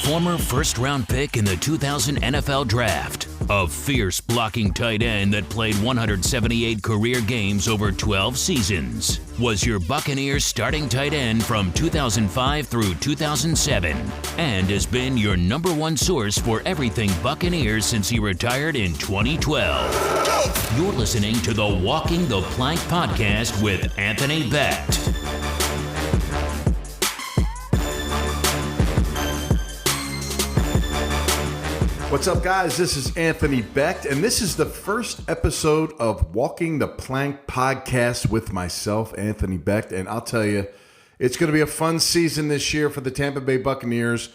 former first-round pick in the 2000 NFL Draft, a fierce blocking tight end that played 178 career games over 12 seasons, was your Buccaneers starting tight end from 2005 through 2007, and has been your number one source for everything Buccaneers since he retired in 2012. You're listening to the Walking the Plank podcast with Anthony Becht. What's up, guys? This is Anthony Becht, and this is the first episode of Walking the Plank podcast with myself, Anthony Becht. And I'll tell you, it's going to be a fun season this year for the Tampa Bay Buccaneers.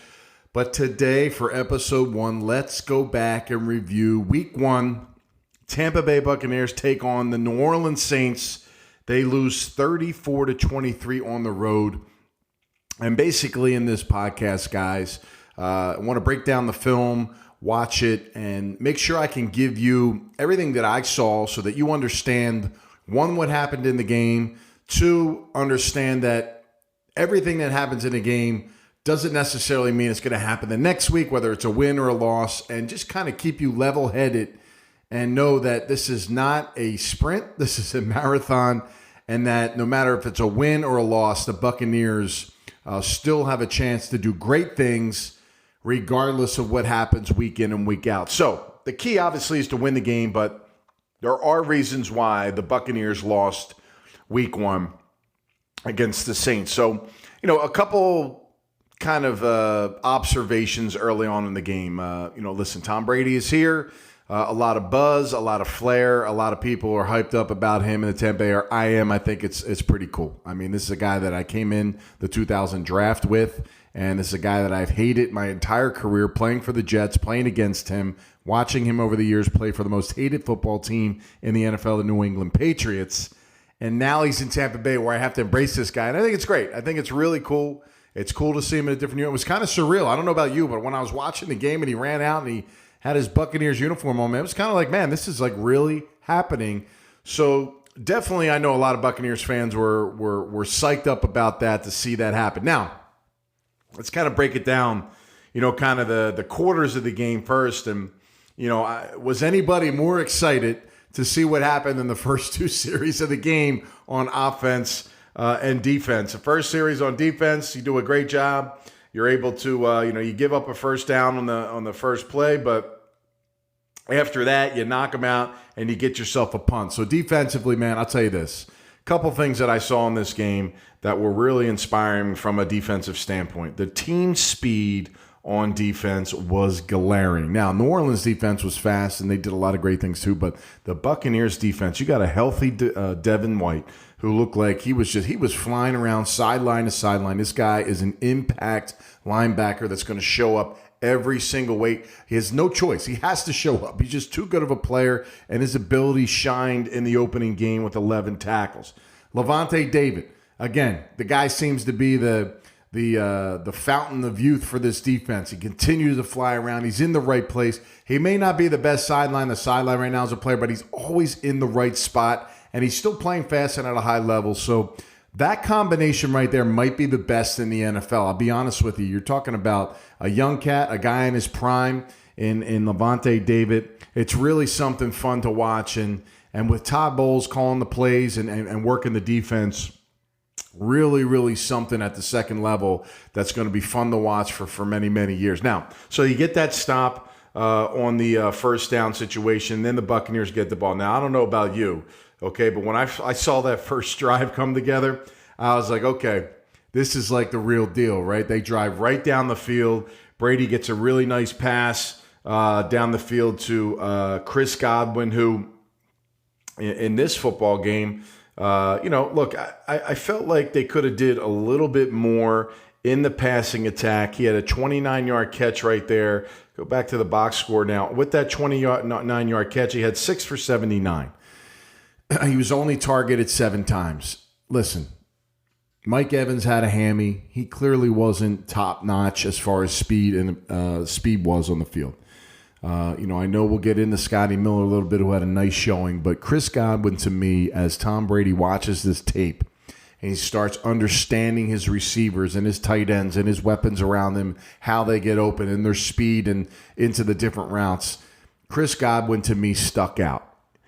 But today, for episode 1, let's go back and review week 1. Tampa Bay Buccaneers take on the New Orleans Saints. They lose 34-23 on the road. And basically in this podcast, guys, I want to break down the film, watch it, and make sure I can give you everything that I saw so that you understand, 1, what happened in the game, 2, understand that everything that happens in a game doesn't necessarily mean it's going to happen the next week, whether it's a win or a loss, and just kind of keep you level-headed and know that this is not a sprint, this is a marathon, and that no matter if it's a win or a loss, the Buccaneers still have a chance to do great things regardless of what happens week in and week out. So the key obviously is to win the game, but there are reasons why the Buccaneers lost week 1 against the Saints. So, a couple kind of observations early on in the game. Listen, Tom Brady is here. A lot of buzz, a lot of flair. A lot of people are hyped up about him in the Tampa Bay. I am. I think it's pretty cool. I mean, this is a guy that I came in the 2000 draft with. And this is a guy that I've hated my entire career, playing for the Jets, playing against him, watching him over the years play for the most hated football team in the NFL, the New England Patriots. And now he's in Tampa Bay where I have to embrace this guy. And I think it's great. I think it's really cool. It's cool to see him in a different unit. It was kind of surreal. I don't know about you, but when I was watching the game and he ran out and he had his Buccaneers uniform on, man, it was kind of like, man, this is like really happening. So definitely I know a lot of Buccaneers fans were psyched up about that, to see that happen. Now, let's kind of break it down, kind of the quarters of the game first. And, was anybody more excited to see what happened in the first 2 series of the game on offense and defense? The first series on defense, you do a great job. You're able to, you give up a first down on the first play, but after that, you knock them out and you get yourself a punt. So defensively, man, I'll tell you this. Couple things that I saw in this game that were really inspiring from a defensive standpoint. The team speed on defense was glaring. Now, New Orleans defense was fast, and they did a lot of great things too, but the Buccaneers defense, you got a healthy Devin White who looked like he was flying around sideline to sideline. This guy is an impact linebacker that's going to show up every single week. He has no choice. He has to show up. He's just too good of a player, and his ability shined in the opening game with 11 tackles. Levante David, again, the guy seems to be the fountain of youth for this defense. He continues to fly around. He's in the right place. He may not be the best sideline right now as a player, but he's always in the right spot, and he's still playing fast and at a high level. So that combination right there might be the best in the NFL. I'll be honest with you. You're talking about a young cat, a guy in his prime in Levante David. It's really something fun to watch. And with Todd Bowles calling the plays and working the defense, really, really something at the second level that's going to be fun to watch for many, many years. Now, so you get that stop on the first down situation. Then the Buccaneers get the ball. Now, I don't know about you. Okay, but when I saw that first drive come together, I was like, okay, this is like the real deal, right? They drive right down the field. Brady gets a really nice pass down the field to Chris Godwin, who in this football game, look, I felt like they could have did a little bit more in the passing attack. He had a 29-yard catch right there. Go back to the box score now. With that 29-yard catch, he had 6 for 79. He was only targeted 7 times. Listen, Mike Evans had a hammy. He clearly wasn't top-notch as far as speed and speed was on the field. I know we'll get into Scotty Miller a little bit, who had a nice showing, but Chris Godwin, to me, as Tom Brady watches this tape and he starts understanding his receivers and his tight ends and his weapons around them, how they get open and their speed and into the different routes, Chris Godwin to me stuck out.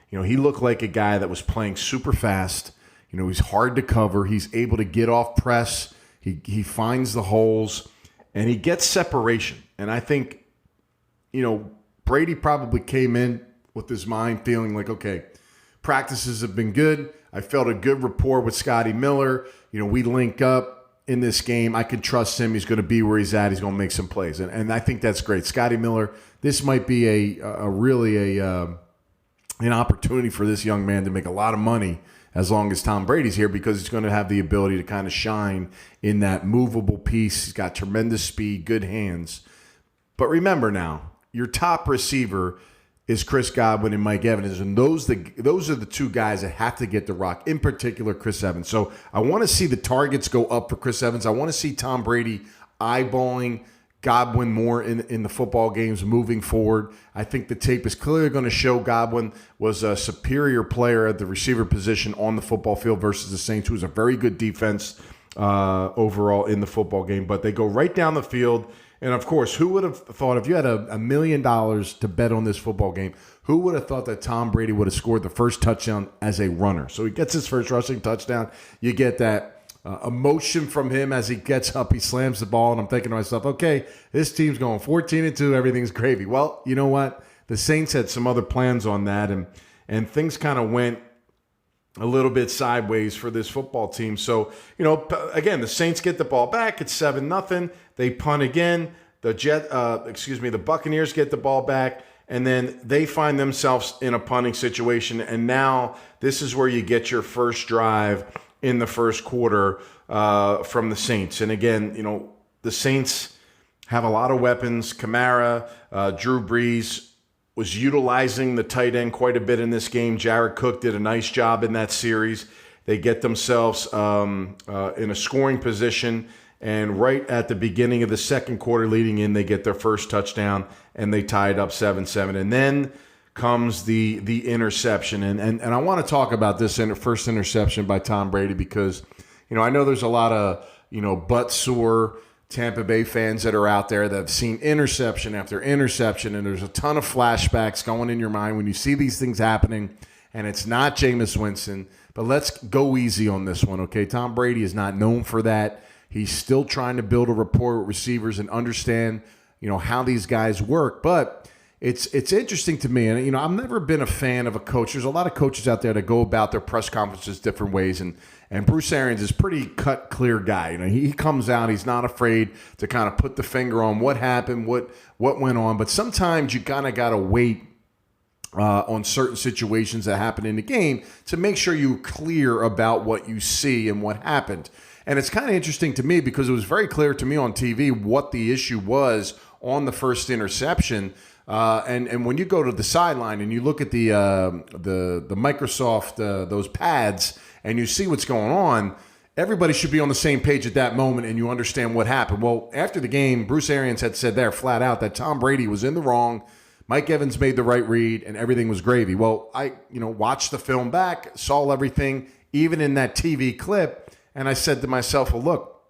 He looked like a guy that was playing super fast. He's hard to cover. He's able to get off press. He finds the holes, and he gets separation. And I think, Brady probably came in with his mind feeling like, okay, practices have been good. I felt a good rapport with Scotty Miller. We link up in this game. I can trust him. He's going to be where he's at. He's going to make some plays. And I think that's great. Scotty Miller, this might be an opportunity for this young man to make a lot of money as long as Tom Brady's here, because he's going to have the ability to kind of shine in that movable piece. He's got tremendous speed, good hands. But remember now, your top receiver is Chris Godwin and Mike Evans, and those are the two guys that have to get the rock, in particular Chris Evans. So I want to see the targets go up for Chris Evans. I want to see Tom Brady eyeballing Godwin more in the football games moving forward. I think the tape is clearly going to show Godwin was a superior player at the receiver position on the football field versus the Saints, who was a very good defense overall in the football game. But they go right down the field. And, of course, who would have thought, if you had $1 million to bet on this football game, who would have thought that Tom Brady would have scored the first touchdown as a runner? So he gets his first rushing touchdown. You get that emotion from him as he gets up. He slams the ball, and I'm thinking to myself, okay, this team's going 14-2. Everything's gravy. Well, you know what? The Saints had some other plans on that, and things kind of went a little bit sideways for this football team. So, again, the Saints get the ball back. It's 7-0. They punt again. The Buccaneers get the ball back, and then they find themselves in a punting situation. And now this is where you get your first drive in the first quarter from the Saints. And again, the Saints have a lot of weapons. Kamara, Drew Brees was utilizing the tight end quite a bit in this game. Jared Cook did a nice job in that series. They get themselves in a scoring position, and right at the beginning of the second quarter leading in, they get their first touchdown, and they tie it up 7-7. And then comes the interception. And I want to talk about this first interception by Tom Brady because, I know there's a lot of, butt-sore Tampa Bay fans that are out there that have seen interception after interception, and there's a ton of flashbacks going in your mind when you see these things happening, and it's not Jameis Winston. But let's go easy on this one, okay? Tom Brady is not known for that. He's still trying to build a rapport with receivers and understand, how these guys work. But it's interesting to me, and I've never been a fan of a coach. There's a lot of coaches out there that go about their press conferences different ways, and Bruce Arians is a pretty cut, clear guy. He comes out, he's not afraid to kind of put the finger on what happened, what went on. But sometimes you kind of got to wait on certain situations that happen in the game to make sure you're clear about what you see and what happened. And it's kind of interesting to me because it was very clear to me on TV what the issue was on the first interception. And when you go to the sideline and you look at the Microsoft those pads and you see what's going on, everybody should be on the same page at that moment and you understand what happened. Well, after the game, Bruce Arians had said there flat out that Tom Brady was in the wrong. Mike Evans made the right read and everything was gravy. Well, I watched the film back, saw everything, even in that TV clip, and I said to myself, well, look,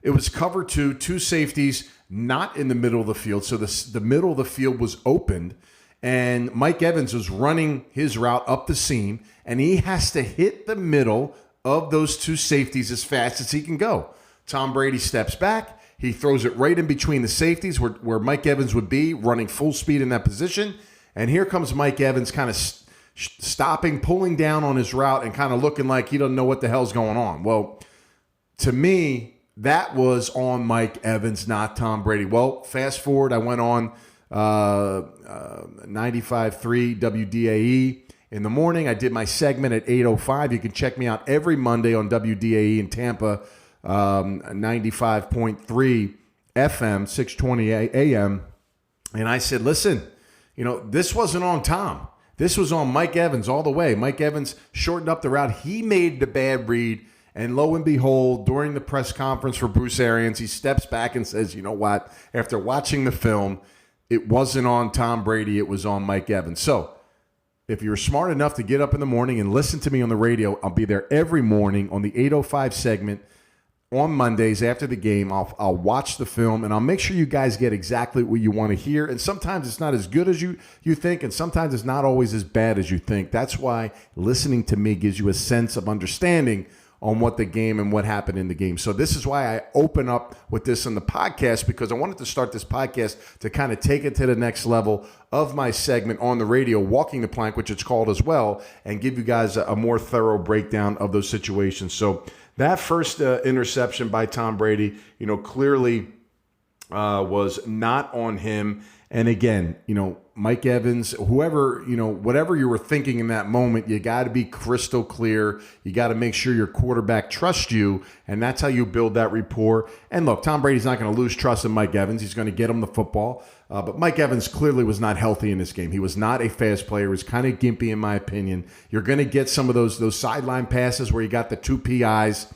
it was cover two safeties, not in the middle of the field. So the middle of the field was opened, and Mike Evans was running his route up the seam, and he has to hit the middle of those two safeties as fast as he can go. Tom Brady steps back. He throws it right in between the safeties where Mike Evans would be, running full speed in that position. And here comes Mike Evans kind of stopping, pulling down on his route, and kind of looking like he doesn't know what the hell's going on. Well, to me, that was on Mike Evans, not Tom Brady. Well, fast forward, I went on 95.3 WDAE in the morning. I did my segment at 8:05. You can check me out every Monday on WDAE in Tampa, 95.3 FM, 6:20 a.m. And I said, listen, this wasn't on Tom. This was on Mike Evans all the way. Mike Evans shortened up the route. He made the bad read. And lo and behold, during the press conference for Bruce Arians, he steps back and says, you know what? After watching the film, it wasn't on Tom Brady. It was on Mike Evans. So if you're smart enough to get up in the morning and listen to me on the radio, I'll be there every morning on the 8:05 segment on Mondays after the game. I'll watch the film, and I'll make sure you guys get exactly what you want to hear. And sometimes it's not as good as you think, and sometimes it's not always as bad as you think. That's why listening to me gives you a sense of understanding on what the game and what happened in the game. So this is why I open up with this on the podcast, because I wanted to start this podcast to kind of take it to the next level of my segment on the radio, Walking the Plank, which it's called as well, and give you guys a more thorough breakdown of those situations. So that first interception by Tom Brady, clearly was not on him. And again, Mike Evans, whoever, whatever you were thinking in that moment, you got to be crystal clear. You got to make sure your quarterback trusts you, and that's how you build that rapport. And look, Tom Brady's not going to lose trust in Mike Evans. He's going to get him the football. But Mike Evans clearly was not healthy in this game. He was not a fast player. He was kind of gimpy, in my opinion. You're going to get some of those sideline passes where you got the two PIs.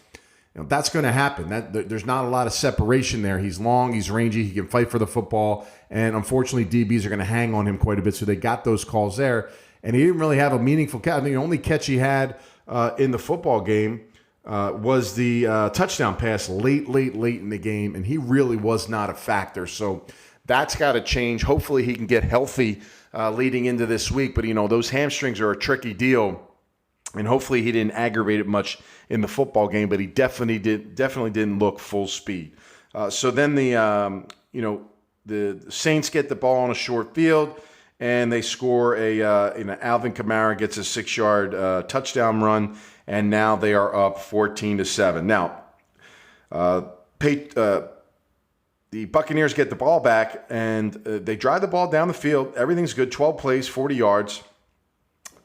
That's going to happen. There's not a lot of separation there. He's long, he's rangy, he can fight for the football, and unfortunately DBs are going to hang on him quite a bit, so they got those calls there. And he didn't really have a meaningful catch. I think the only catch he had in the football game was the touchdown pass late in the game, and he really was not a factor. So that's got to change. Hopefully he can get healthy leading into this week, but those hamstrings are a tricky deal. And hopefully he didn't aggravate it much in the football game, but he definitely didn't look full speed. So then the Saints get the ball on a short field, and they score Alvin Kamara gets a 6-yard touchdown run, and now they are up 14-7. Now, the Buccaneers get the ball back, and they drive the ball down the field. Everything's good. 12 plays, 40 yards.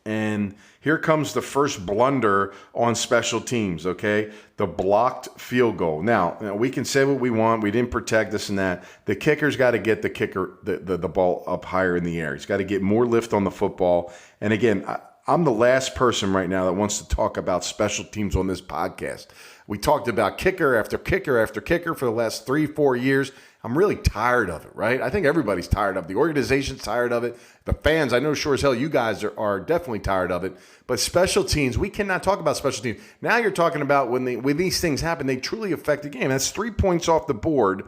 And here comes the first blunder on special teams, okay? The blocked field goal. Now, we can say what we want. We didn't protect this and that. The kicker's got to get the ball up higher in the air. He's got to get more lift on the football. And again, I'm the last person right now that wants to talk about special teams on this podcast. We talked about kicker after kicker after kicker for the last 3-4 years. I'm really tired of it, right? I think everybody's tired of it. The organization's tired of it. The fans, I know sure as hell you guys are definitely tired of it. But special teams, we cannot talk about special teams. Now you're talking about when these things happen, they truly affect the game. That's 3 points off the board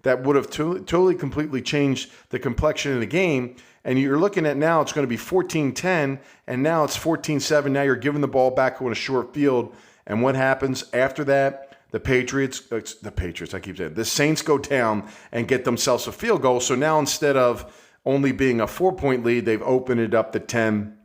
that would have totally, completely changed the complexion of the game. And you're looking at now it's going to be 14-10, and now it's 14-7. Now you're giving the ball back on a short field. And what happens after that? The Saints go down and get themselves a field goal. So now instead of only being a 4-point lead, they've opened it up to 10.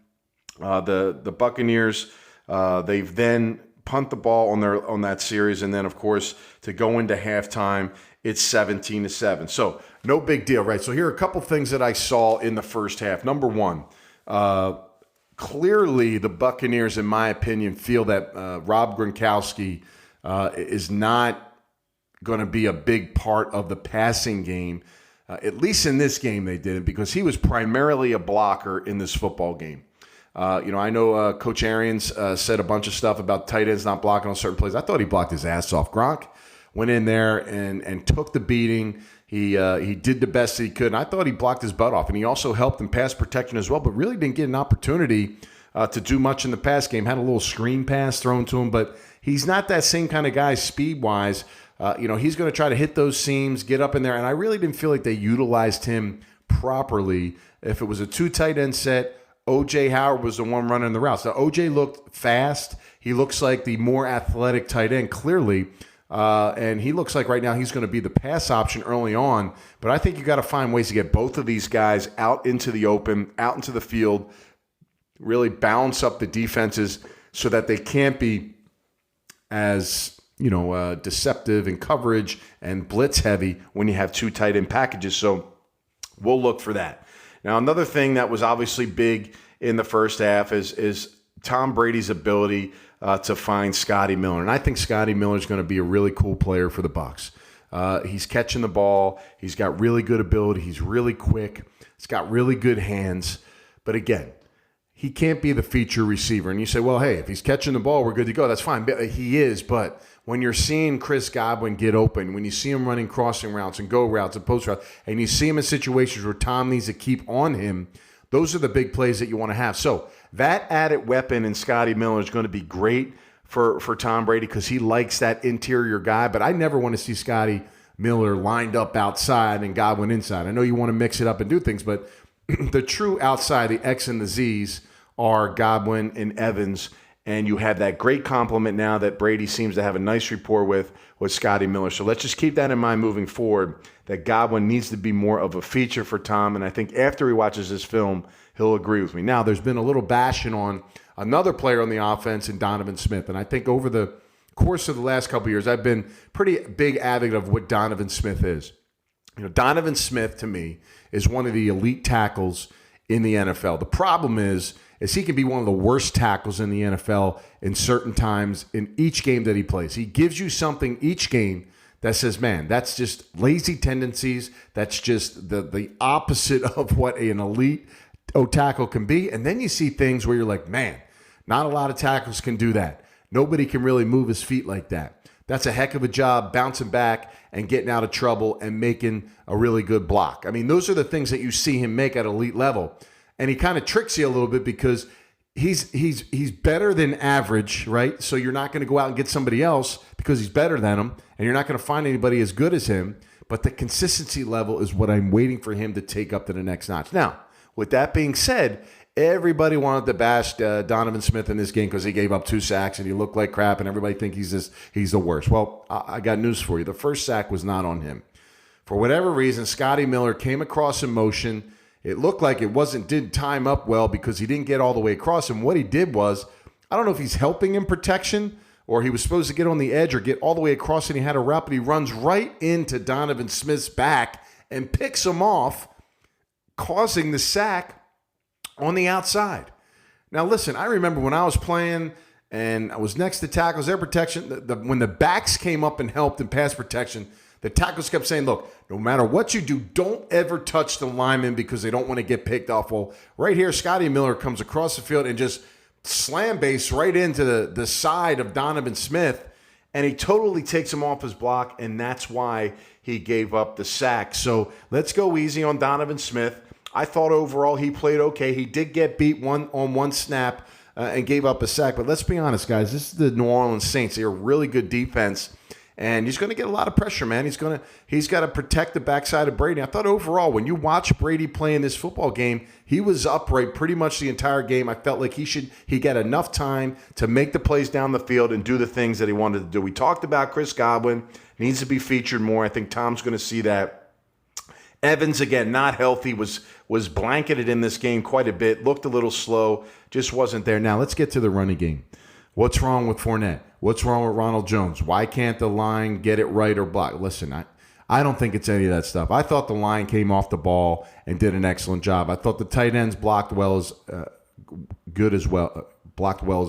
The Buccaneers, they've then punt the ball on that series, and then of course to go into halftime, it's 17-7. So no big deal, right? So here are a couple things that I saw in the first half. Number one, clearly the Buccaneers, in my opinion, feel that Rob Gronkowski is not going to be a big part of the passing game. At least in this game they didn't, because he was primarily a blocker in this football game. I know Coach Arians said a bunch of stuff about tight ends not blocking on certain plays. I thought he blocked his ass off. Gronk went in there and took the beating. He did the best that he could, and I thought he blocked his butt off. And he also helped in pass protection as well, but really didn't get an opportunity to do much in the pass game. Had a little screen pass thrown to him, but he's not that same kind of guy speed-wise. He's going to try to hit those seams, get up in there, and I really didn't feel like they utilized him properly. If it was a 2 tight end set, O.J. Howard was the one running the routes. Now, O.J. looked fast. He looks like the more athletic tight end, clearly, and he looks like right now he's going to be the pass option early on. But I think you got to find ways to get both of these guys out into the open, out into the field, really balance up the defenses so that they can't be as deceptive in coverage and blitz heavy when you have 2 tight end packages. So we'll look for that. Now, another thing that was obviously big in the first half is Tom Brady's ability to find Scotty Miller. And I think Scotty Miller is going to be a really cool player for the Bucs. He's catching the ball. He's got really good ability. He's really quick. He's got really good hands. But again, he can't be the feature receiver. And you say, well, hey, if he's catching the ball, we're good to go. That's fine. He is, but when you're seeing Chris Godwin get open, when you see him running crossing routes and go routes and post routes, and you see him in situations where Tom needs to keep on him, Those are the big plays that you want to have. So that added weapon in Scotty Miller is going to be great for Tom Brady because he likes that interior guy. But I never want to see Scotty Miller lined up outside and Godwin inside. I know you want to mix it up and do things, but the true outside, the X and the Z's, are Godwin and Evans. And you have that great compliment now that Brady seems to have a nice rapport with Scotty Miller. So let's just keep that in mind moving forward, that Godwin needs to be more of a feature for Tom. And I think after he watches this film, he'll agree with me. Now, there's been a little bashing on another player on the offense in Donovan Smith. And I think over the course of the last couple of years, I've been pretty big advocate of what Donovan Smith is. Donovan Smith, to me, is one of the elite tackles in the NFL. The problem is he can be one of the worst tackles in the NFL in certain times in each game that he plays. He gives you something each game that says, man, that's just lazy tendencies. That's just the opposite of what an elite tackle can be. And then you see things where you're like, man, not a lot of tackles can do that. Nobody can really move his feet like that. That's a heck of a job bouncing back and getting out of trouble and making a really good block. I mean, those are the things that you see him make at elite level. And he kind of tricks you a little bit because he's better than average, right? So you're not going to go out and get somebody else because he's better than him, and you're not going to find anybody as good as him. But the consistency level is what I'm waiting for him to take up to the next notch. Now, with that being said, everybody wanted to bash Donovan Smith in this game because he gave up 2 sacks and he looked like crap, and everybody think he's the worst. Well, I got news for you. The first sack was not on him. For whatever reason, Scotty Miller came across in motion. It looked like it didn't time up well because he didn't get all the way across. And what he did was, I don't know if he's helping in protection or he was supposed to get on the edge or get all the way across and he had a route, but he runs right into Donovan Smith's back and picks him off, causing the sack on the outside. Now, listen, I remember when I was playing and I was next to tackles, their protection, when the backs came up and helped in pass protection, the tackles kept saying, look, no matter what you do, don't ever touch the lineman because they don't want to get picked off. Well, right here, Scotty Miller comes across the field and just slam base right into the side of Donovan Smith, and he totally takes him off his block, and that's why he gave up the sack. So let's go easy on Donovan Smith. I thought overall he played okay. He did get beat on one snap and gave up a sack. But let's be honest, guys. This is the New Orleans Saints. They're a really good defense. And he's going to get a lot of pressure, man. He's got to protect the backside of Brady. I thought overall, when you watch Brady play in this football game, he was upright pretty much the entire game. I felt like he got enough time to make the plays down the field and do the things that he wanted to do. We talked about Chris Godwin. Needs to be featured more. I think Tom's going to see that. Evans, again, not healthy, was blanketed in this game quite a bit, looked a little slow, just wasn't there. Now, let's get to the running game. What's wrong with Fournette? What's wrong with Ronald Jones? Why can't the line get it right or block? Listen, I don't think it's any of that stuff. I thought the line came off the ball and did an excellent job. I thought the tight ends blocked well as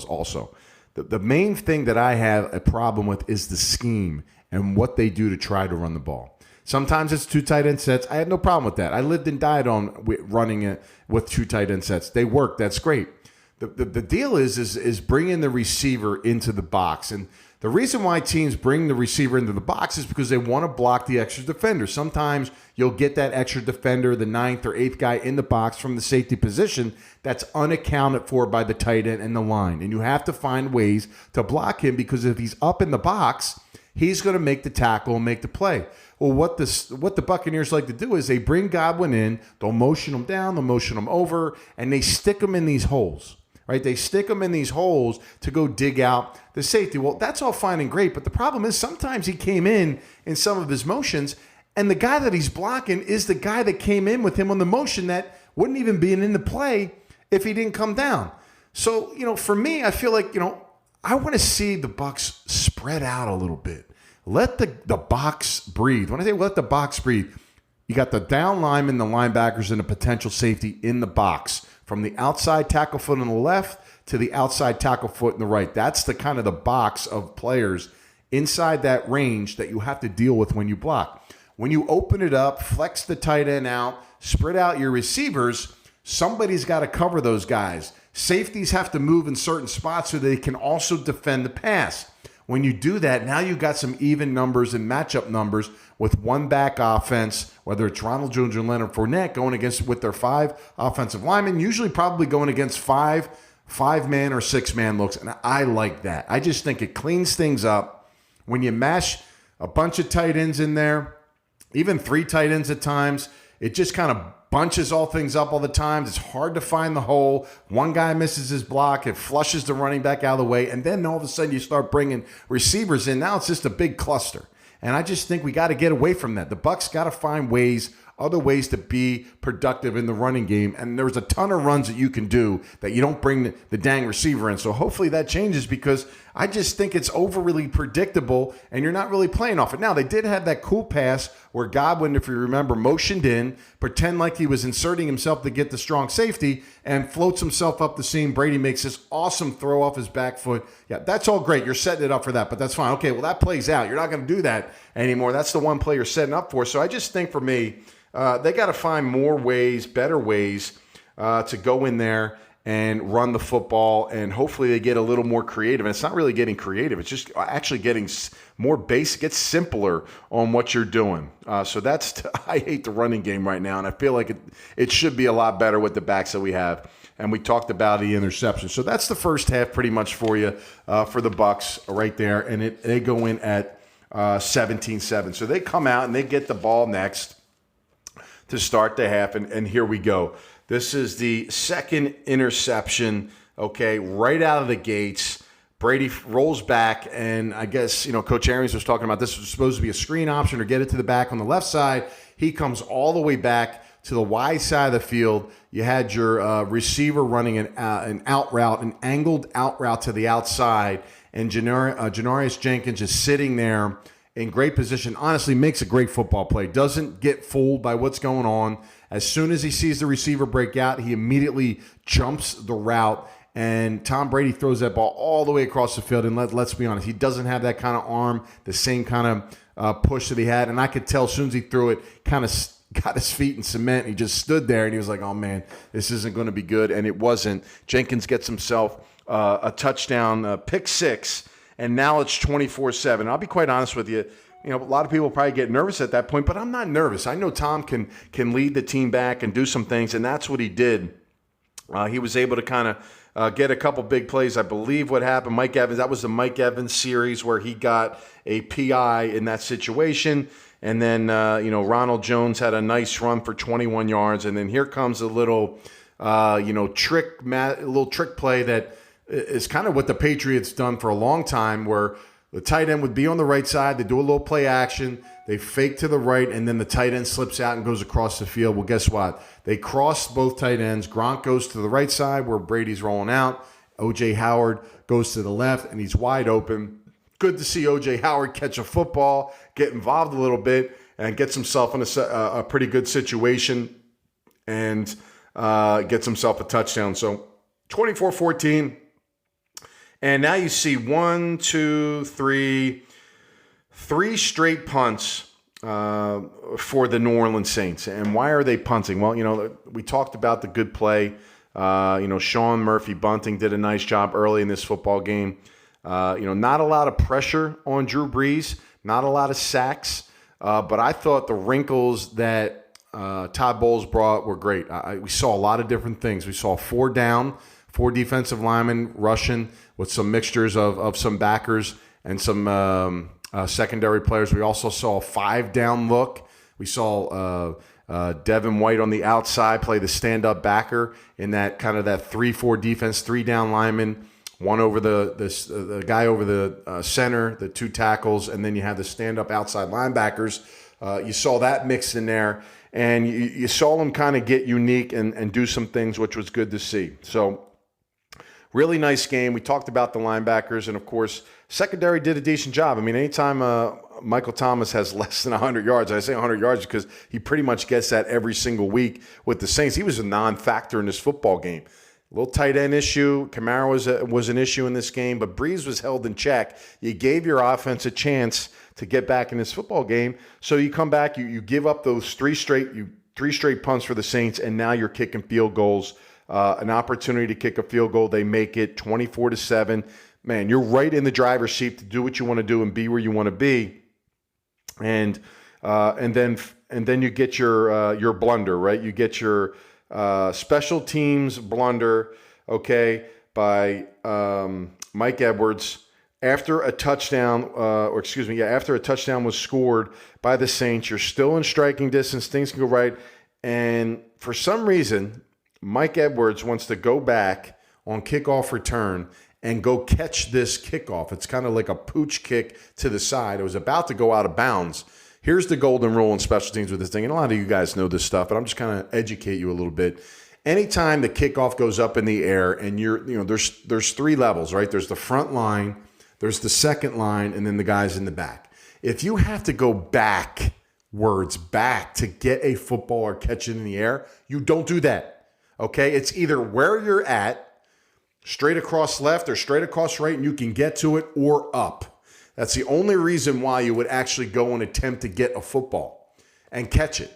also. The main thing that I have a problem with is the scheme and what they do to try to run the ball. Sometimes it's 2 tight end sets. I had no problem with that. I lived and died on running it with 2 tight end sets. They work. That's great. The deal is bringing the receiver into the box. And the reason why teams bring the receiver into the box is because they want to block the extra defender. Sometimes you'll get that extra defender, the 9th or 8th guy in the box from the safety position that's unaccounted for by the tight end and the line. And you have to find ways to block him because if he's up in the box, he's going to make the tackle and make the play. Well, what the Buccaneers like to do is they bring Godwin in, they'll motion him down, they'll motion him over, and they stick him in these holes. Right? They stick them in these holes to go dig out the safety. Well, that's all fine and great, but the problem is sometimes he came in some of his motions, and the guy that he's blocking is the guy that came in with him on the motion that wouldn't even be in the play if he didn't come down. So, for me, I feel like, I want to see the Bucs spread out a little bit. Let the box breathe. When I say let the box breathe, you got the down linemen, the linebackers, and a potential safety in the box. From the outside tackle foot on the left to the outside tackle foot on the right. That's the kind of the box of players inside that range that you have to deal with when you block. When you open it up, flex the tight end out, spread out your receivers, somebody's got to cover those guys. Safeties have to move in certain spots so they can also defend the pass. When you do that, now you got some even numbers and matchup numbers with one back offense, whether it's Ronald Jones or Leonard Fournette going against with their 5 offensive linemen, usually probably going against 5-man or 6-man looks. And I like that. I just think it cleans things up. When you mash a bunch of tight ends in there, even 3 tight ends at times, it just kind of bunches all things up all the time. It's hard to find the hole. One guy misses his block. It flushes the running back out of the way. And then all of a sudden you start bringing receivers in. Now it's just a big cluster. And I just think we got to get away from that. The Bucs got to find other ways to be productive in the running game. And there's a ton of runs that you can do that you don't bring the dang receiver in. So hopefully that changes, because I just think it's overly predictable and you're not really playing off it. Now, they did have that cool pass where Godwin, if you remember, motioned in, pretend like he was inserting himself to get the strong safety, and floats himself up the seam. Brady makes this awesome throw off his back foot. Yeah, that's all great. You're setting it up for that, but that's fine. Okay, well, that plays out. You're not going to do that anymore. That's the one play you're setting up for. So I just think for me, they got to find more ways, better ways to go in there and run the football, and hopefully they get a little more creative. And it's not really getting creative. It's just actually getting more basic. It's simpler on what you're doing. So I hate the running game right now, and I feel like it should be a lot better with the backs that we have. And we talked about the interception. So that's the first half pretty much for you for the Bucs right there. And they go in at 17-7. So they come out and they get the ball next to start the half, and here we go. This is the second interception, okay, right out of the gates. Brady rolls back, and I guess, Coach Arians was talking about this was supposed to be a screen option or get it to the back on the left side. He comes all the way back to the wide side of the field. You had your receiver running an out route, an angled out route to the outside, and Janarius Jenkins is sitting there in great position. Honestly, makes a great football play. Doesn't get fooled by what's going on. As soon as he sees the receiver break out, he immediately jumps the route, and Tom Brady throws that ball all the way across the field. And let's be honest, he doesn't have that kind of arm, the same kind of push that he had. And I could tell as soon as he threw it, kind of got his feet in cement. He just stood there, and he was like, oh, man, this isn't going to be good. And it wasn't. Jenkins gets himself a touchdown, pick 6, and now it's 24-7. I'll be quite honest with you. A lot of people probably get nervous at that point, but I'm not nervous. I know Tom can lead the team back and do some things, and that's what he did. He was able to kind of get a couple big plays. I believe what happened, Mike Evans, that was the Mike Evans series where he got a PI in that situation. And then, Ronald Jones had a nice run for 21 yards. And then here comes a little, trick play that is kind of what the Patriots done for a long time, where the tight end would be on the right side. They do a little play action. They fake to the right, and then the tight end slips out and goes across the field. Well, guess what? They cross both tight ends. Gronk goes to the right side where Brady's rolling out. O.J. Howard goes to the left, and he's wide open. Good to see O.J. Howard catch a football, get involved a little bit, and gets himself in a pretty good situation and gets himself a touchdown. So 24-14. And now you see 3 straight punts for the New Orleans Saints. And why are they punting? Well, we talked about the good play. Sean Murphy-Bunting did a nice job early in this football game. Not a lot of pressure on Drew Brees, not a lot of sacks. But I thought the wrinkles that Todd Bowles brought were great. We saw a lot of different things. We saw 4 down, 4 defensive linemen rushing with some mixtures of some backers and some secondary players. We also saw a 5-down look. We saw Devin White on the outside play the stand-up backer in that kind of that 3-4 defense, 3 down linemen, one over the guy over the center, the 2 tackles, and then you have the stand-up outside linebackers. You saw that mixed in there, and you saw them kind of get unique and do some things, which was good to see. So really nice game. We talked about the linebackers, and, of course, secondary did a decent job. I mean, anytime Michael Thomas has less than 100 yards, I say 100 yards because he pretty much gets that every single week with the Saints. He was a non-factor in this football game. A little tight end issue. Kamara was an issue in this game, but Brees was held in check. You gave your offense a chance to get back in this football game. So you come back, you give up those 3 straight punts for the Saints, and now you're kicking field goals. An opportunity to kick a field goal. They make it 24-7. man, you're right in the driver's seat to do what you want to do and be where you want to be. And then you get your blunder, right? You get your special teams blunder, okay, by Mike Edwards after a touchdown, after a touchdown was scored by the Saints. You're still in striking distance. Things can go right. And for some reason, Mike Edwards wants to go back on kickoff return and go catch this kickoff. It's kind of like a pooch kick to the side. It was about to go out of bounds. Here's the golden rule in special teams with this thing, and a lot of you guys know this stuff, but I'm just kind of educate you a little bit. Anytime the kickoff goes up in the air, and there's three levels, right? There's the front line, there's the second line, and then the guys in the back. If you have to go back to get a football or catch it in the air, you don't do that. Okay? It's either where you're at, straight across left or straight across right, and you can get to it, or up. That's the only reason why you would actually go and attempt to get a football and catch it.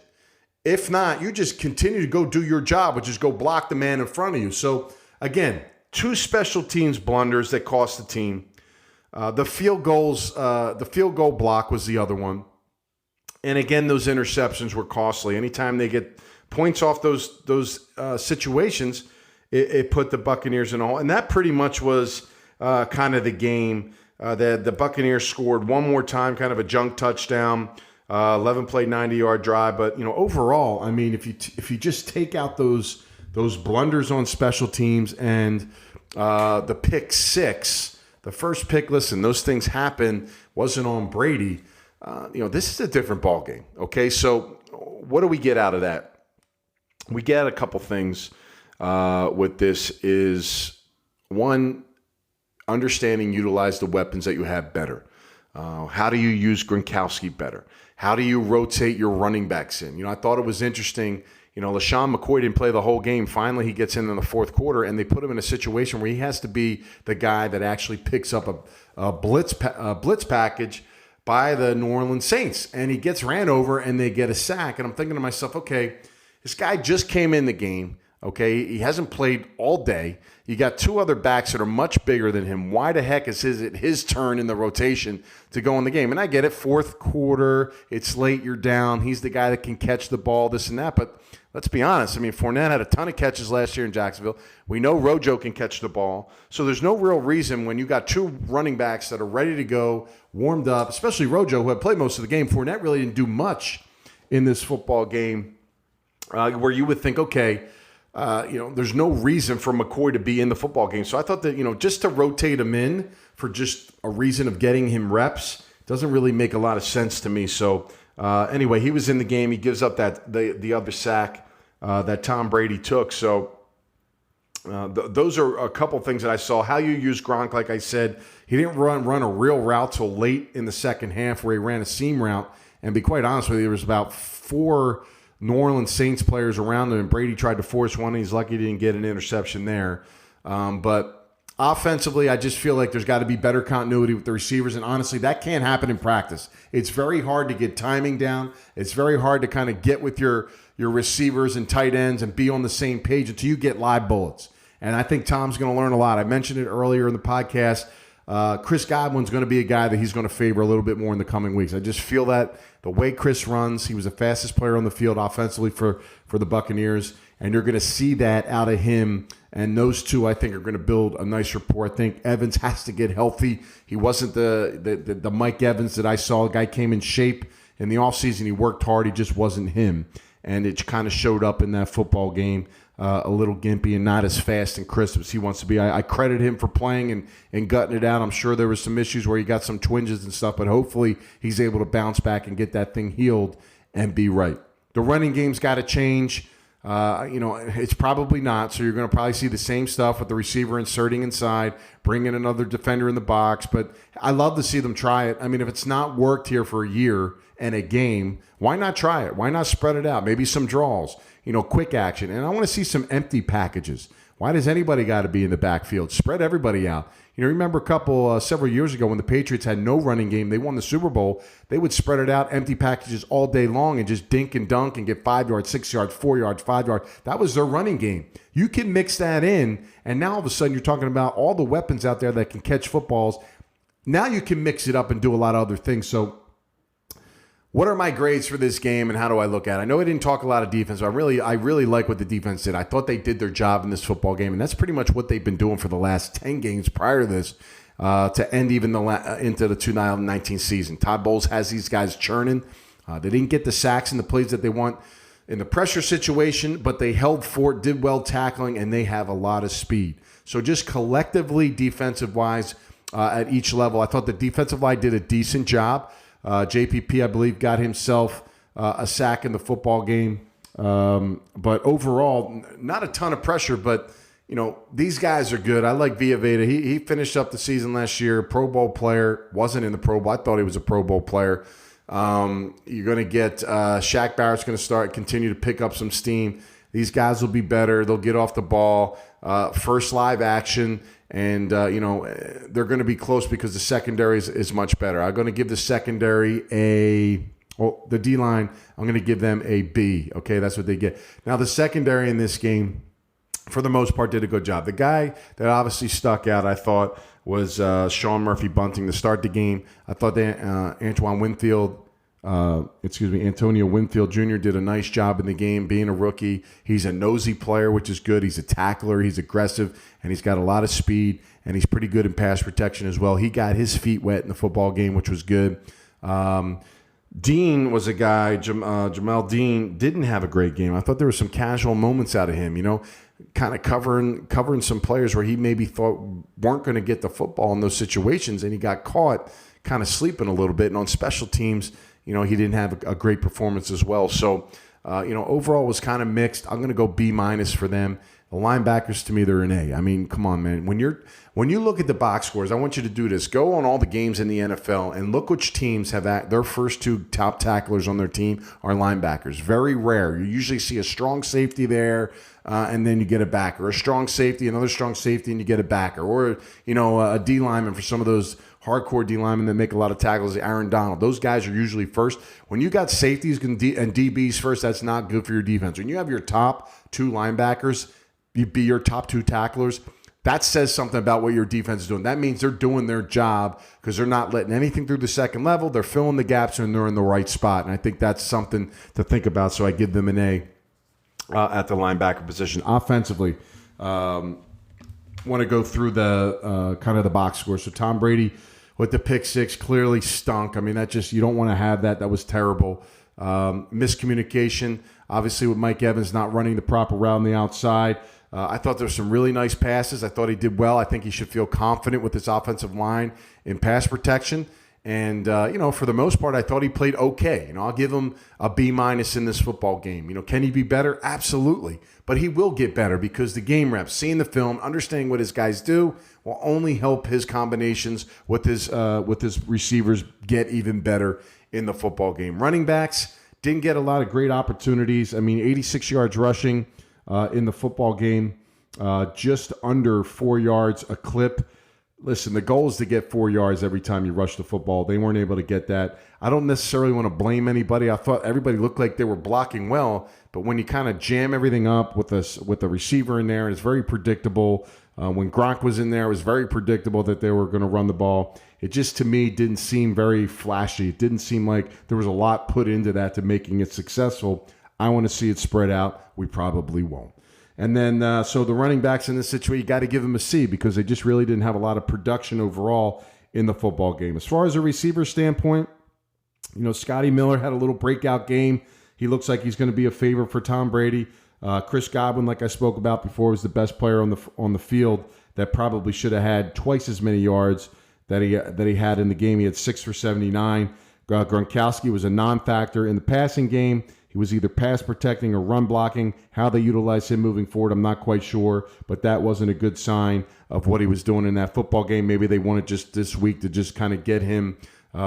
If not, you just continue to go do your job, which is go block the man in front of you. So, again, 2 special teams blunders that cost the team. The field goal block was the other one. And again, those interceptions were costly. Anytime they get points off those situations, it put the Buccaneers in all. And that pretty much was kind of the game. The Buccaneers scored one more time, kind of a junk touchdown, 11-play, 90-yard drive. But overall, I mean, if you just take out those blunders on special teams and the pick six, the first pick, listen, those things happen. Wasn't on Brady. This is a different ball game. Okay, so what do we get out of that? We get a couple things with this. Is one, understanding, utilize the weapons that you have better. How do you use Gronkowski better? How do you rotate your running backs in? I thought it was interesting. LaShawn McCoy didn't play the whole game. Finally, he gets in the fourth quarter, and they put him in a situation where he has to be the guy that actually picks up a blitz package by the New Orleans Saints. And he gets ran over, and they get a sack. And I'm thinking to myself, okay, this guy just came in the game. Okay, he hasn't played all day. You got 2 other backs that are much bigger than him. Why the heck is it his turn in the rotation to go in the game? And I get it, fourth quarter, it's late, you're down. He's the guy that can catch the ball, this and that. But let's be honest. I mean, Fournette had a ton of catches last year in Jacksonville. We know Rojo can catch the ball. So there's no real reason when you got 2 running backs that are ready to go, warmed up, especially Rojo, who had played most of the game. Fournette really didn't do much in this football game where you would think, okay, there's no reason for McCoy to be in the football game. So I thought that, just to rotate him in for just a reason of getting him reps doesn't really make a lot of sense to me. So anyway, he was in the game. He gives up the other sack that Tom Brady took. So those are a couple things that I saw. How you use Gronk, like I said, he didn't run a real route till late in the second half where he ran a seam route. And to be quite honest with you, there was about 4 New Orleans Saints players around him, and Brady tried to force one, and he's lucky he didn't get an interception there. But offensively, I just feel like there's got to be better continuity with the receivers, and honestly, that can't happen in practice. It's very hard to get timing down. It's very hard to kind of get with your receivers and tight ends and be on the same page until you get live bullets. And I think Tom's going to learn a lot. I mentioned it earlier in the podcast. Chris Godwin's going to be a guy that he's going to favor a little bit more in the coming weeks. I just feel that the way Chris runs, he was the fastest player on the field offensively for the Buccaneers, and you're going to see that out of him. And those two, I think, are going to build a nice rapport. I think Evans has to get healthy. He wasn't the Mike Evans that I saw. The guy came in shape in the offseason. He worked hard. He just wasn't him. And it kind of showed up in that football game. A little gimpy and not as fast and crisp as he wants to be. I credit him for playing and gutting it out. I'm sure there was some issues where he got some twinges and stuff, but hopefully he's able to bounce back and get that thing healed and be right. The running game's got to change. It's probably not, so you're going to probably see the same stuff with the receiver inserting inside, bringing another defender in the box, but I love to see them try it. I mean, if it's not worked here for a year and a game, why not try it? Why not spread it out? Maybe some draws. Quick action. And I want to see some empty packages. Why does anybody got to be in the backfield? Spread everybody out. Remember several years ago when the Patriots had no running game, they won the Super Bowl, they would spread it out, empty packages all day long and just dink and dunk and get 5 yards, 6 yards, 4 yards, 5 yards. That was their running game. You can mix that in, and now all of a sudden you're talking about all the weapons out there that can catch footballs. Now you can mix it up and do a lot of other things. So what are my grades for this game, and how do I look at it? I know I didn't talk a lot of defense, but I really like what the defense did. I thought they did their job in this football game, and that's pretty much what they've been doing for the last 10 games prior to this to end even into the 2019 season. Todd Bowles has these guys churning. They didn't get the sacks and the plays that they want in the pressure situation, but they held fort, did well tackling, and they have a lot of speed. So just collectively, defensive-wise, at each level, I thought the defensive line did a decent job. JPP, I believe, got himself a sack in the football game. But overall, not a ton of pressure, but, these guys are good. I like Villaveda. He finished up the season last year, Pro Bowl player, wasn't in the Pro Bowl. I thought he was a Pro Bowl player. You're going to get Shaq Barrett's going to continue to pick up some steam. These guys will be better. They'll get off the ball. First live action. And, they're going to be close because the secondary is much better. I'm going to give the secondary the D-line, I'm going to give them a B. Okay, that's what they get. Now, the secondary in this game, for the most part, did a good job. The guy that obviously stuck out, I thought, was Sean Murphy-Bunting to start the game. I thought that Antonio Winfield Jr. did a nice job in the game being a rookie. He's a nosy player, which is good. He's a tackler. He's aggressive, and he's got a lot of speed, and he's pretty good in pass protection as well. He got his feet wet in the football game, which was good. Dean was a guy, Jamel Dean, didn't have a great game. I thought there were some casual moments out of him, kind of covering some players where he maybe thought weren't going to get the football in those situations, and he got caught kind of sleeping a little bit. And on special teams, he didn't have a great performance as well. So, overall was kind of mixed. I'm going to go B- for them. The linebackers, to me, they're an A. I mean, come on, man. When you look at the box scores, I want you to do this. Go on all the games in the NFL and look which teams have their first two top tacklers on their team are linebackers. Very rare. You usually see a strong safety there, and then you get a backer. A strong safety, another strong safety, and you get a backer. Or, a D lineman for some of those hardcore D linemen that make a lot of tackles, Aaron Donald. Those guys are usually first. When you got safeties and DBs first, that's not good for your defense. When you have your top two linebackers be your top two tacklers, that says something about what your defense is doing. That means they're doing their job because they're not letting anything through the second level. They're filling the gaps and they're in the right spot. And I think that's something to think about. So I give them an A at the linebacker position. Offensively, want to go through the kind of the box score. So Tom Brady with the pick six clearly stunk. I mean, you don't want to have that. That was terrible. Miscommunication, obviously, with Mike Evans not running the proper route on the outside. I thought there were some really nice passes. I thought he did well. I think he should feel confident with his offensive line in pass protection. And, for the most part, I thought he played okay. I'll give him a B- in this football game. Can he be better? Absolutely. But he will get better because the game reps, seeing the film, understanding what his guys do will only help his combinations with his receivers get even better in the football game. Running backs didn't get a lot of great opportunities. I mean, 86 yards rushing in the football game, just under 4 yards a clip. Listen, the goal is to get 4 yards every time you rush the football. They weren't able to get that. I don't necessarily want to blame anybody. I thought everybody looked like they were blocking well, but when you kind of jam everything up with the receiver in there, it's very predictable. When Gronk was in there, it was very predictable that they were going to run the ball. It just, to me, didn't seem very flashy. It didn't seem like there was a lot put into that to making it successful. I want to see it spread out. We probably won't. And then, so the running backs in this situation, you got to give them a C because they just really didn't have a lot of production overall in the football game. As far as a receiver standpoint, Scotty Miller had a little breakout game. He looks like he's going to be a favorite for Tom Brady. Chris Godwin, like I spoke about before, was the best player on the field that probably should have had twice as many yards that he had in the game. He had 6 for 79. Gronkowski was a non-factor in the passing game. He was either pass protecting or run blocking. How they utilize him moving forward, I'm not quite sure, but that wasn't a good sign of what he was doing in that football game. Maybe they wanted just this week to just kind of get him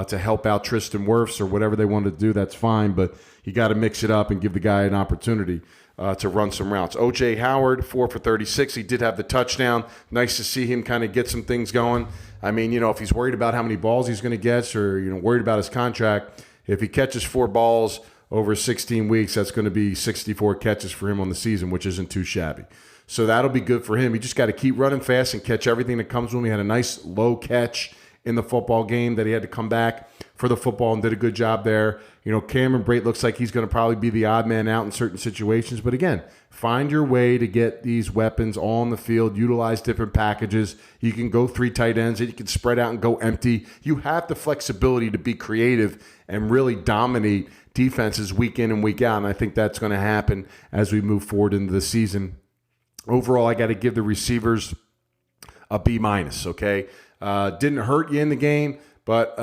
to help out Tristan Wirfs or whatever they wanted to do. That's fine, but you got to mix it up and give the guy an opportunity. to run some routes. O.J. Howard, 4 for 36. He did have the touchdown. Nice to see him kind of get some things going. I mean, if he's worried about how many balls he's going to get or, worried about his contract, if he catches 4 balls over 16 weeks, that's going to be 64 catches for him on the season, which isn't too shabby. So that'll be good for him. He just got to keep running fast and catch everything that comes to him. He had a nice low catch in the football game that he had to come back for the football and did a good job there. Cameron Brate looks like he's going to probably be the odd man out in certain situations. But again, find your way to get these weapons all on the field, utilize different packages. You can go 3 tight ends, and you can spread out and go empty. You have the flexibility to be creative and really dominate defenses week in and week out. And I think that's going to happen as we move forward into the season. Overall, I got to give the receivers a B-, okay? Didn't hurt you in the game, but,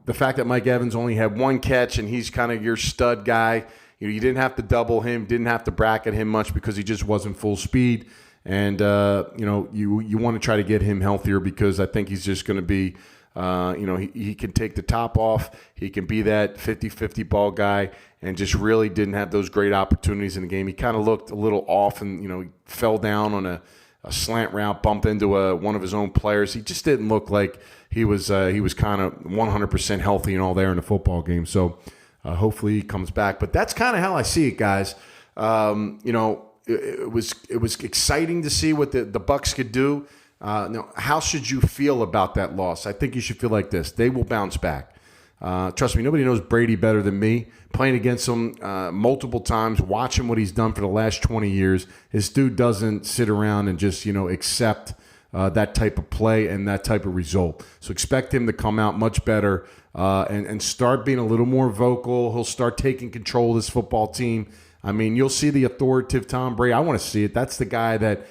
the fact that Mike Evans only had 1 catch and he's kind of your stud guy, you didn't have to double him, didn't have to bracket him much because he just wasn't full speed. And, you want to try to get him healthier because I think he's just going to be, he can take the top off. He can be that 50-50 ball guy and just really didn't have those great opportunities in the game. He kind of looked a little off and, he fell down on a slant route, bumped into one of his own players. He just didn't look like he was kind of 100% healthy and all there in the football game. So hopefully he comes back. But that's kind of how I see it, guys. It was exciting to see what the Bucs could do. Now, how should you feel about that loss? I think you should feel like this. They will bounce back. Trust me, nobody knows Brady better than me. Playing against him multiple times, watching what he's done for the last 20 years, his dude doesn't sit around and just, accept that type of play and that type of result. So expect him to come out much better and start being a little more vocal. He'll start taking control of this football team. I mean, you'll see the authoritative Tom Brady. I want to see it. That's the guy that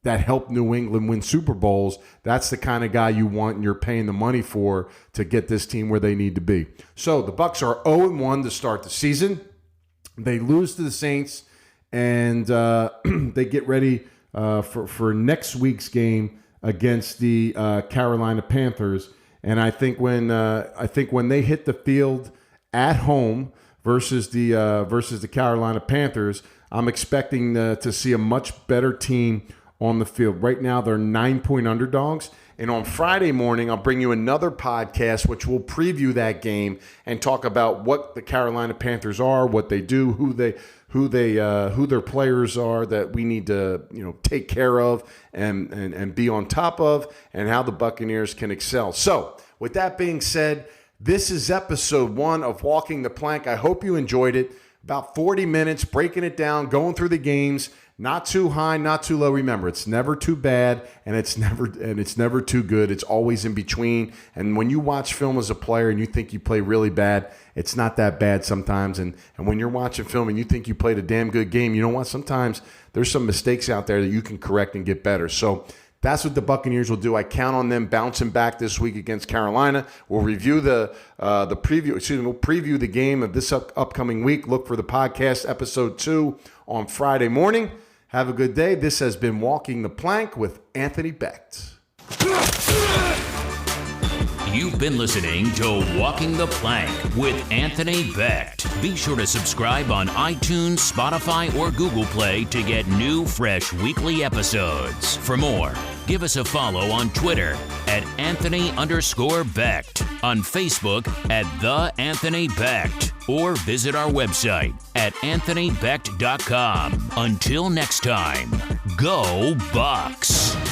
helped New England win Super Bowls. That's the kind of guy you want and you're paying the money for to get this team where they need to be. So the Bucs are 0-1 to start the season. They lose to the Saints, and they get ready for next week's game against the Carolina Panthers. And I think when they hit the field at home versus the Carolina Panthers, I'm expecting to see a much better team on the field. Right now, they're 9-point underdogs. And on Friday morning, I'll bring you another podcast which will preview that game and talk about what the Carolina Panthers are, what they do, who their players are that we need to take care of and be on top of, and how the Buccaneers can excel. So, with that being said, this is episode 1 of Walking the Plank. I hope you enjoyed it. About 40 minutes, breaking it down, going through the games. Not too high, not too low. Remember, it's never too bad, and it's never too good. It's always in between. And when you watch film as a player and you think you play really bad, it's not that bad sometimes. And when you're watching film and you think you played a damn good game, you know what? Sometimes there's some mistakes out there that you can correct and get better. So that's what the Buccaneers will do. I count on them bouncing back this week against Carolina. We'll review the preview. We'll preview the game of this upcoming week. Look for the podcast episode 2 on Friday morning. Have a good day. This has been Walking the Plank with Anthony Becht. You've been listening to Walking the Plank with Anthony Becht. Be sure to subscribe on iTunes, Spotify, or Google Play to get new, fresh weekly episodes. For more, give us a follow on Twitter at Anthony_Becht, on Facebook at The Anthony Becht, or visit our website at anthonybecht.com. Until next time, go Bucs!